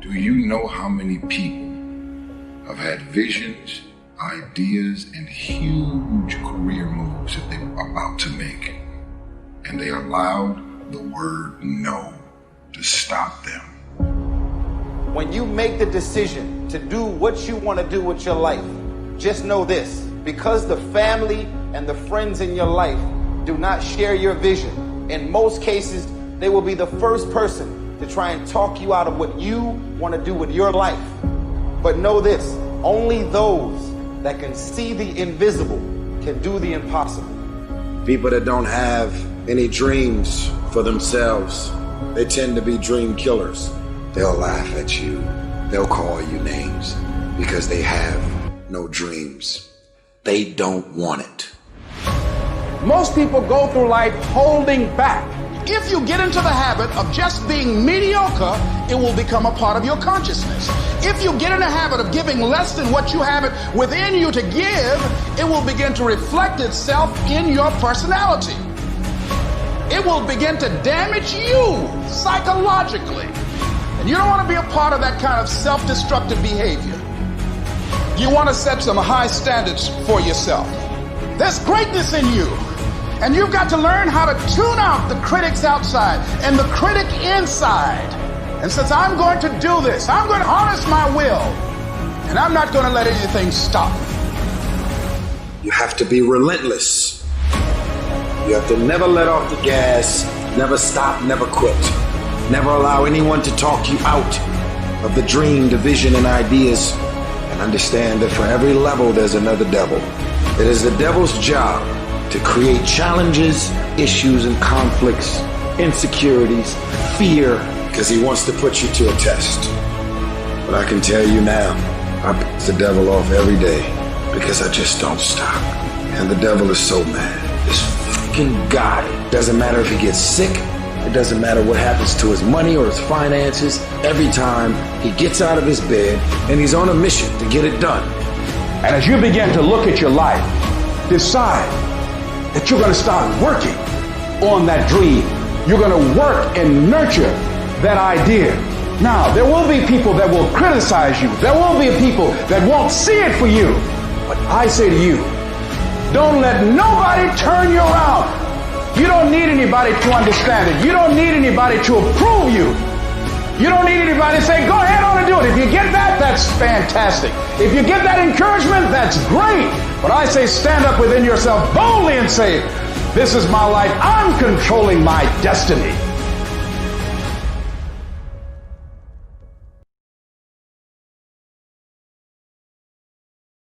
Do you know how many people have had visions, ideas, and huge career moves that they're about to make, and they allowed the word no to stop them? When you make the decision to do what you want to do with your life, just know this: because the family and the friends in your life do not share your vision, in most cases, they will be the first person to try and talk you out of what you want to do with your life. But know this: only those that can see the invisible can do the impossible. People that don't have any dreams for themselves, they tend to be dream killers. They'll laugh at you. They'll call you names because they have no dreams. They don't want it. Most people go through life holding back. If you get into the habit of just being mediocre, it will become a part of your consciousness. If you get in the habit of giving less than what you have it within you to give, it will begin to reflect itself in your personality. It will begin to damage you psychologically. And you don't want to be a part of that kind of self-destructive behavior. You want to set some high standards for yourself. There's greatness in you. And you've got to learn how to tune out the critics outside and the critic inside. And since I'm going to do this, I'm going to harness my will. And I'm not going to let anything stop me. You have to be relentless. You have to never let off the gas, never stop, never quit. Never allow anyone to talk you out of the dream, the vision, and ideas. And understand that for every level, there's another devil. It is the devil's job to create challenges, issues, and conflicts, insecurities, fear, because he wants to put you to a test. But I can tell you now, I piss the devil off every day because I just don't stop. And the devil is so mad. This fucking guy, doesn't matter if he gets sick, it doesn't matter what happens to his money or his finances, every time he gets out of his bed and he's on a mission to get it done. And as you begin to look at your life, decide that you're going to start working on that dream. You're going to work and nurture that idea. Now, there will be people that will criticize you. There will be people that won't see it for you. But I say to you, don't let nobody turn you around. You don't need anybody to understand it. You don't need anybody to approve you. You don't need anybody to say, go ahead on and do it. If you get that, that's fantastic. If you get that encouragement, that's great. But I say stand up within yourself boldly and say, this is my life. I'm controlling my destiny.